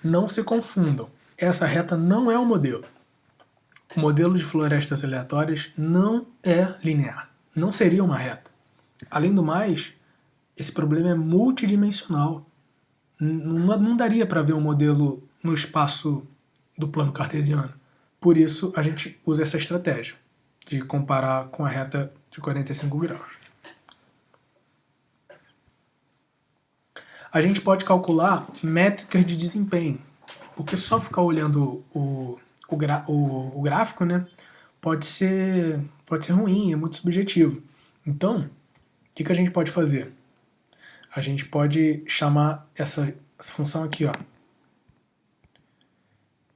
Não se confundam, essa reta não é um modelo. O modelo de florestas aleatórias não é linear, não seria uma reta. Além do mais, esse problema é multidimensional. Não daria para ver um modelo no espaço do plano cartesiano. Por isso, a gente usa essa estratégia de comparar com a reta de 45 graus. A gente pode calcular métricas de desempenho, porque só ficar olhando o gráfico, né, pode ser ruim, é muito subjetivo. Então, o que a gente pode fazer? A gente pode chamar essa função aqui,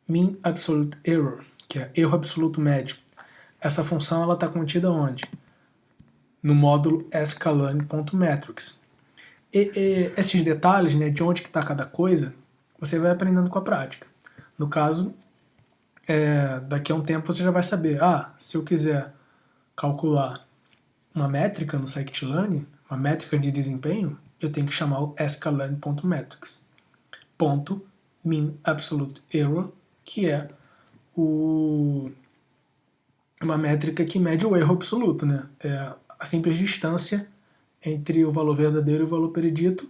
mean absolute error, que é erro absoluto médio. Essa função ela está contida onde? No módulo scalane.metrics. Esses detalhes, né, de onde que está cada coisa, você vai aprendendo com a prática. No caso, daqui a um tempo você já vai saber, se eu quiser calcular uma métrica no scikit-learn, uma métrica de desempenho, eu tenho que chamar o scalane.metrics. Ponto mean absolute error, que é uma métrica que mede o erro absoluto, né? É a simples distância entre o valor verdadeiro e o valor predito,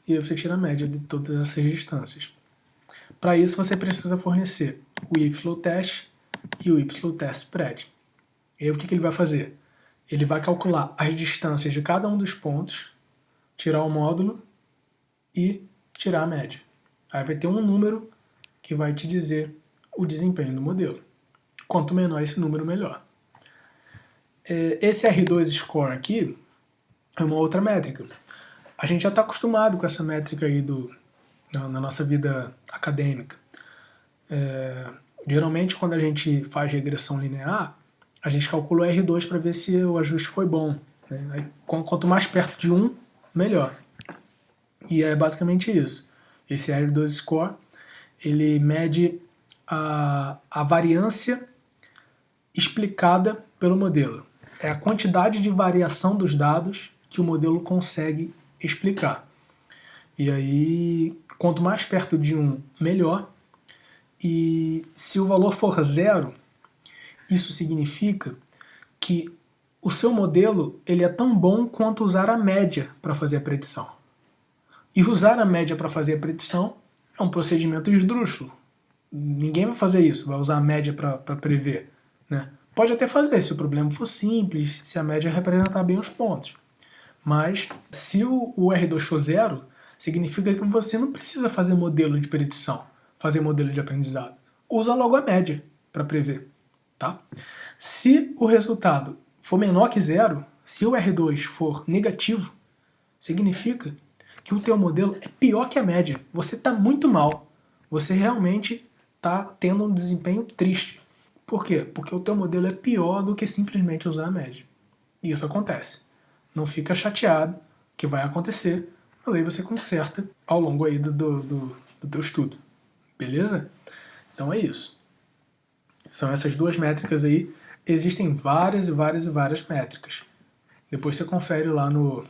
e aí você tira a média de todas essas distâncias. Para isso você precisa fornecer o y-test e o y-test spread. E aí o que ele vai fazer? Ele vai calcular as distâncias de cada um dos pontos, tirar o módulo e tirar a média. Aí vai ter um número que vai te dizer o desempenho do modelo. Quanto menor esse número, melhor. Esse R2 score aqui é uma outra métrica. A gente já está acostumado com essa métrica aí na nossa vida acadêmica. Geralmente, quando a gente faz regressão linear, a gente calcula o R2 para ver se o ajuste foi bom, né? Aí, quanto mais perto de 1, melhor. E é basicamente isso. Esse R2 score, ele mede a variância explicada pelo modelo. É a quantidade de variação dos dados que o modelo consegue explicar. E aí, quanto mais perto de 1, melhor. E se o valor for 0, isso significa que o seu modelo ele é tão bom quanto usar a média para fazer a predição. E usar a média para fazer a predição é um procedimento esdrúxulo. Ninguém vai fazer isso, vai usar a média para prever, né? Pode até fazer, se o problema for simples, se a média representar bem os pontos. Mas se o R2 for 0, significa que você não precisa fazer modelo de predição, fazer modelo de aprendizado. Usa logo a média para prever. Tá? Se o resultado for menor que 0, se o R2 for negativo, significa que o teu modelo é pior que a média. Você está muito mal. Você realmente está tendo um desempenho triste. Por quê? Porque o teu modelo é pior do que simplesmente usar a média. E isso acontece. Não fica chateado que vai acontecer, mas aí você conserta ao longo aí do teu estudo. Beleza? Então é isso. São essas duas métricas aí. Existem várias métricas. Depois você confere lá no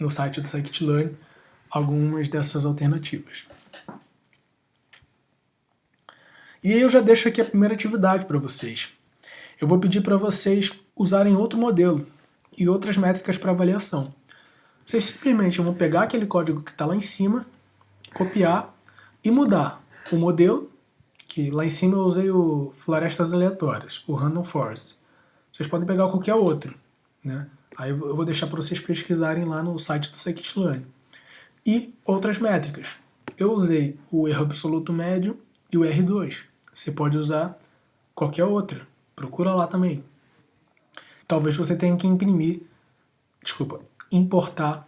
site do scikit-learn algumas dessas alternativas. E aí eu já deixo aqui a primeira atividade para vocês. Eu vou pedir para vocês usarem outro modelo e outras métricas para avaliação. Vocês simplesmente vão pegar aquele código que está lá em cima, copiar e mudar o modelo, que lá em cima eu usei o Florestas Aleatórias, o Random Forest. Vocês podem pegar qualquer outro, né? Aí eu vou deixar para vocês pesquisarem lá no site do Scikit-Learn. E outras métricas. Eu usei o erro absoluto médio e o R2. Você pode usar qualquer outra. Procura lá também. Talvez você tenha que importar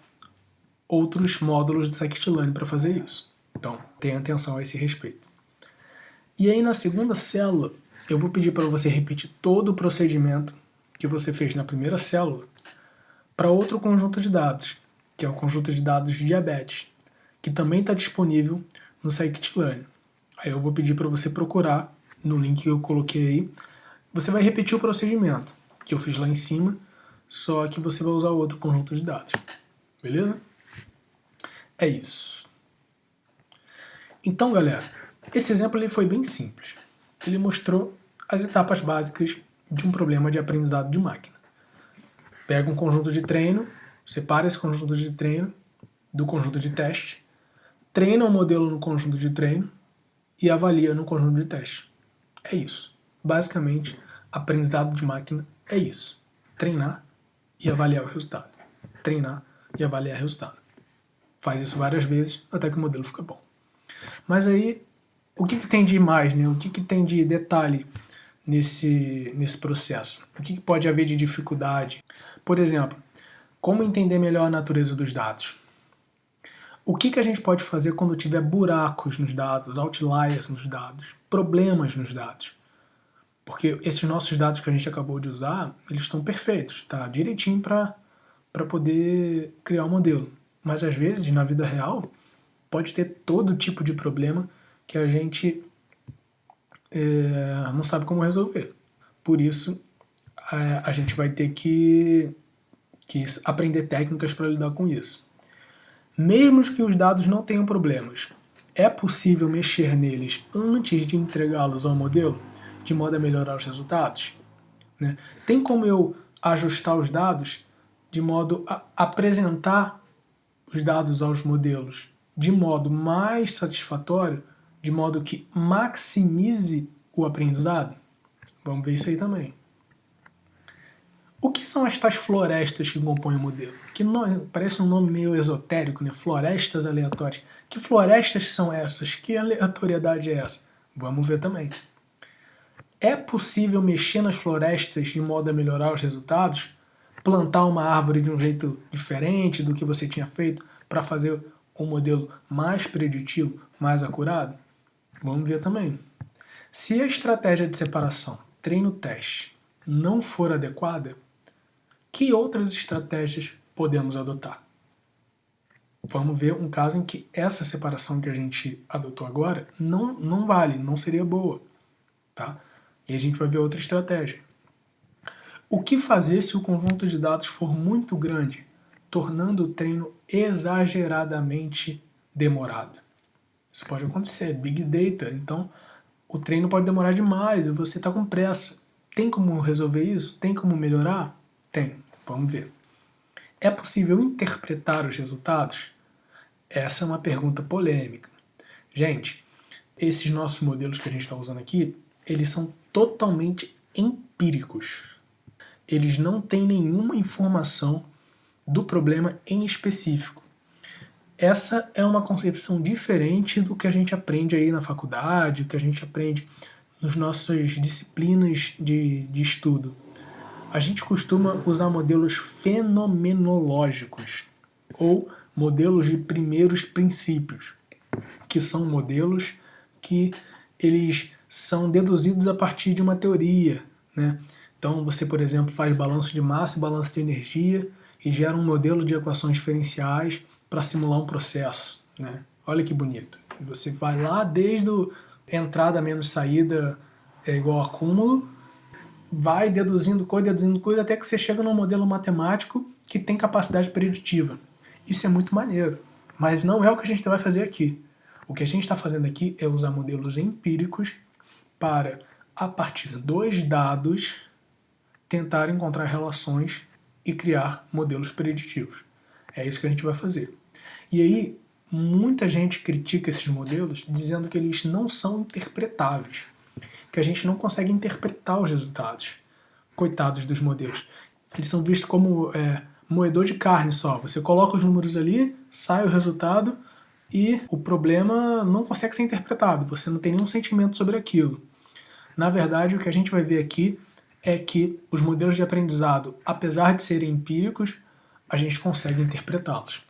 outros módulos do Scikit-Learn para fazer isso. Então, tenha atenção a esse respeito. E aí na segunda célula, eu vou pedir para você repetir todo o procedimento que você fez na primeira célula para outro conjunto de dados, que é o conjunto de dados de diabetes, que também está disponível no Scikit-Learn. Aí eu vou pedir para você procurar no link que eu coloquei aí. Você vai repetir o procedimento que eu fiz lá em cima, só que você vai usar outro conjunto de dados. Beleza? É isso. Então, galera, esse exemplo ele foi bem simples. Ele mostrou as etapas básicas de um problema de aprendizado de máquina. Pega um conjunto de treino, separa esse conjunto de treino do conjunto de teste, treina o modelo no conjunto de treino e avalia no conjunto de teste. É isso. Basicamente, aprendizado de máquina é isso. Treinar e avaliar o resultado. Treinar e avaliar o resultado. Faz isso várias vezes até que o modelo fica bom. Mas aí, o que tem de mais, né? O que tem de detalhe nesse processo? O que pode haver de dificuldade? Por exemplo, como entender melhor a natureza dos dados? O que a gente pode fazer quando tiver buracos nos dados, outliers nos dados, problemas nos dados? Porque esses nossos dados que a gente acabou de usar, eles estão perfeitos, tá direitinho para poder criar um modelo. Mas às vezes, na vida real, pode ter todo tipo de problema que a gente não sabe como resolver. Por isso, a gente vai ter que aprender técnicas para lidar com isso. Mesmo que os dados não tenham problemas, é possível mexer neles antes de entregá-los ao modelo, de modo a melhorar os resultados? Né? Tem como eu ajustar os dados de modo a apresentar os dados aos modelos de modo mais satisfatório, de modo que maximize o aprendizado? Vamos ver isso aí também. O que são estas florestas que compõem o modelo? Que parece um nome meio esotérico, né? Florestas aleatórias. Que florestas são essas? Que aleatoriedade é essa? Vamos ver também. É possível mexer nas florestas de modo a melhorar os resultados? Plantar uma árvore de um jeito diferente do que você tinha feito para fazer um modelo mais preditivo, mais acurado? Vamos ver também. Se a estratégia de separação treino-teste não for adequada, que outras estratégias podemos adotar? Vamos ver um caso em que essa separação que a gente adotou agora não vale, não seria boa. Tá? E a gente vai ver outra estratégia. O que fazer se o conjunto de dados for muito grande, tornando o treino exageradamente demorado? Isso pode acontecer, Big Data, então o treino pode demorar demais e você está com pressa. Tem como resolver isso? Tem como melhorar? Tem, vamos ver. É possível interpretar os resultados? Essa é uma pergunta polêmica. Gente, esses nossos modelos que a gente está usando aqui, eles são totalmente empíricos. Eles não têm nenhuma informação do problema em específico. Essa é uma concepção diferente do que a gente aprende aí na faculdade, o que a gente aprende nas nossas disciplinas de estudo. A gente costuma usar modelos fenomenológicos, ou modelos de primeiros princípios, que são modelos que eles são deduzidos a partir de uma teoria, né? Então você, por exemplo, faz balanço de massa e balanço de energia e gera um modelo de equações diferenciais para simular um processo, né? Olha que bonito. E você vai lá desde entrada menos saída é igual a acúmulo, vai deduzindo coisa, até que você chega num modelo matemático que tem capacidade preditiva. Isso é muito maneiro, mas não é o que a gente vai fazer aqui. O que a gente está fazendo aqui é usar modelos empíricos para, a partir dos dados, tentar encontrar relações e criar modelos preditivos. É isso que a gente vai fazer. E aí, muita gente critica esses modelos dizendo que eles não são interpretáveis, que a gente não consegue interpretar os resultados. Coitados dos modelos. Eles são vistos como moedor de carne só. Você coloca os números ali, sai o resultado e o problema não consegue ser interpretado. Você não tem nenhum sentimento sobre aquilo. Na verdade, o que a gente vai ver aqui é que os modelos de aprendizado, apesar de serem empíricos, a gente consegue interpretá-los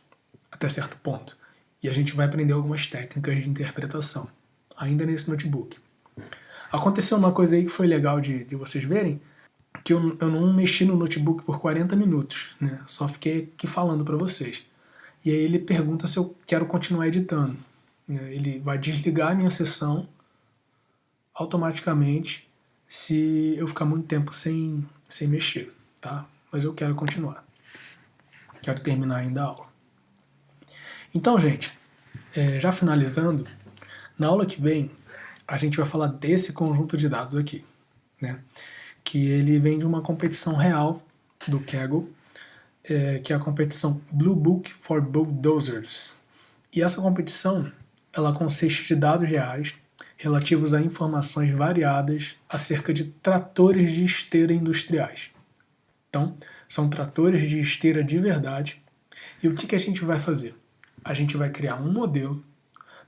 até certo ponto. E a gente vai aprender algumas técnicas de interpretação, ainda nesse notebook. Aconteceu uma coisa aí que foi legal de vocês verem, que eu não mexi no notebook por 40 minutos, né? Só fiquei aqui falando para vocês. E aí ele pergunta se eu quero continuar editando. Ele vai desligar a minha sessão automaticamente se eu ficar muito tempo sem mexer, tá? Mas eu quero continuar. Quero terminar ainda a aula. Então, gente, já finalizando, na aula que vem a gente vai falar desse conjunto de dados aqui, né? Que ele vem de uma competição real do Kaggle, que é a competição Blue Book for Bulldozers. E essa competição, ela consiste de dados reais relativos a informações variadas acerca de tratores de esteira industriais. Então, são tratores de esteira de verdade. E o que a gente vai fazer? A gente vai criar um modelo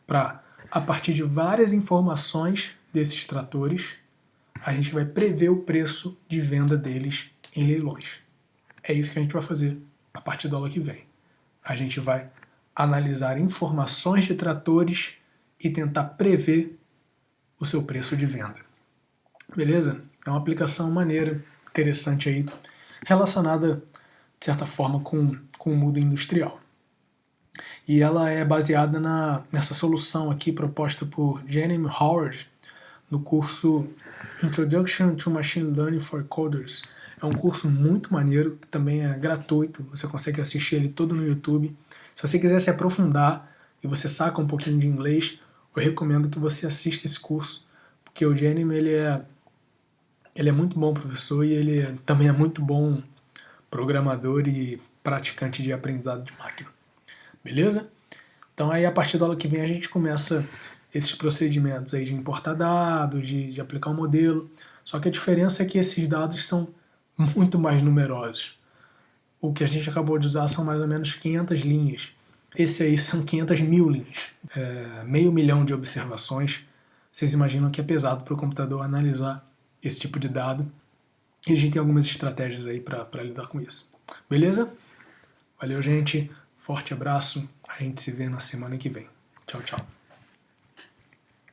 para, a partir de várias informações desses tratores, a gente vai prever o preço de venda deles em leilões. É isso que a gente vai fazer a partir da aula que vem. A gente vai analisar informações de tratores e tentar prever o seu preço de venda. Beleza? É uma aplicação maneira, interessante aí, relacionada, de certa forma, com o mundo industrial. E ela é baseada nessa solução aqui proposta por Jenny Howard no curso Introduction to Machine Learning for Coders. É um curso muito maneiro, que também é gratuito, você consegue assistir ele todo no YouTube. Se você quiser se aprofundar e você saca um pouquinho de inglês, eu recomendo que você assista esse curso, porque o Jenny ele é muito bom professor e ele também é muito bom programador e praticante de aprendizado de máquina. Beleza? Então aí a partir da aula que vem a gente começa esses procedimentos aí de importar dados, de aplicar um modelo, só que a diferença é que esses dados são muito mais numerosos. O que a gente acabou de usar são mais ou menos 500 linhas. Esse aí são 500 mil linhas. 500 mil de observações. Vocês imaginam que é pesado para o computador analisar esse tipo de dado. E a gente tem algumas estratégias aí para lidar com isso. Beleza? Valeu, gente. Forte abraço. A gente se vê na semana que vem. Tchau, tchau.